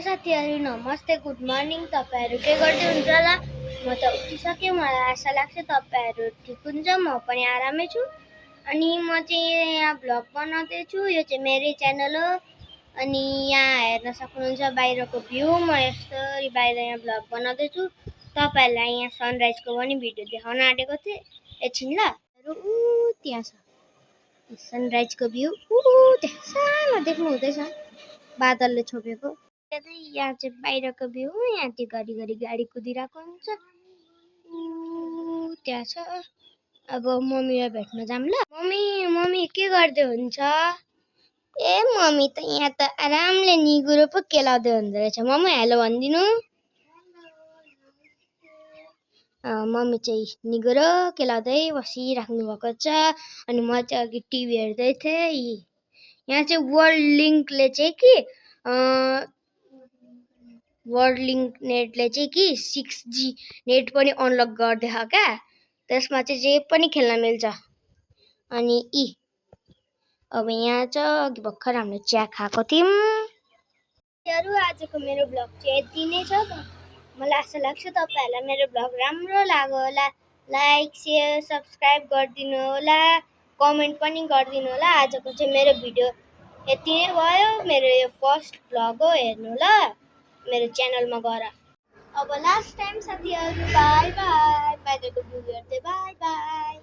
Hello साथीहरू, नमस्ते, good morning. तपाईँहरू के गर्दै हुन्छ होला? म त उठिसकेँ। मलाई आशा लाग्छ तपाईँहरू ठिक हुन्छ, म पनि आरामै छु। अनि म चाहिँ यहाँ भ्लग बनाउँदैछु। यो चाहिँ मेरै च्यानल हो। अनि यहाँ हेर्न सक्नुहुन्छ बाहिरको भ्यू। म यसरी बाहिर यहाँ भ्लग बनाउँदैछु। तपाईँहरूलाई यहाँ सनराइजको पनि भिडियो देखाउन आँटेको थिएँ एकछिन ल। त्यहाँ छ सनराइजको भ्यू। त्यहाँ सानो देख्नु हुँदैछ, बादलले छोपेको। यहाँ चाहिँ बाहिरको भ्यू। यहाँ चाहिँ घरिघरि गाडी कुदिरहेको हुन्छ। त्यहाँ छ। अब मम्मीलाई भेट्न जाऊँ ल। मम्मी के गर्दै हुन्छ? ए मम्मी त यहाँ त आरामले निगुरो पो केलाउँदै हुँदो रहेछ। मम्मी हेलो भनिदिनु। मम्मी चाहिँ निगुरो केलाउँदै बसिराख्नु भएको छ। अनि म चाहिँ अघि टिभी हेर्दै थिएँ। यहाँ चाहिँ वर्ल्ड लिङ्कले चाहिँ कि वर्ल्ड लिङ्क नेटले चाहिँ कि 6G नेट पनि अनलक गरिदिएछ क्या। त्यसमा चाहिँ जे पनि खेल्न मिल्छ। अनि अब यहाँ छ, अघि भर्खर हामीले चिया खाएको थियौँ। आजको मेरो भ्लग चाहिँ यति नै छ। मलाई आशा लाग्छ तपाईँहरूलाई मेरो भ्लग राम्रो लाग्यो होला। लाइक सेयर सब्सक्राइब गरिदिनु होला, कमेन्ट पनि गरिदिनु होला। आजको चाहिँ मेरो भिडियो यति नै भयो। मेरो यो फर्स्ट भ्लग हो, हेर्नु ल मेरो च्यानलमा गएर। अब लास्ट टाइम साथीहरू, बाई बाई। बाहिरको भ्यू हेर्दै बाई बाई।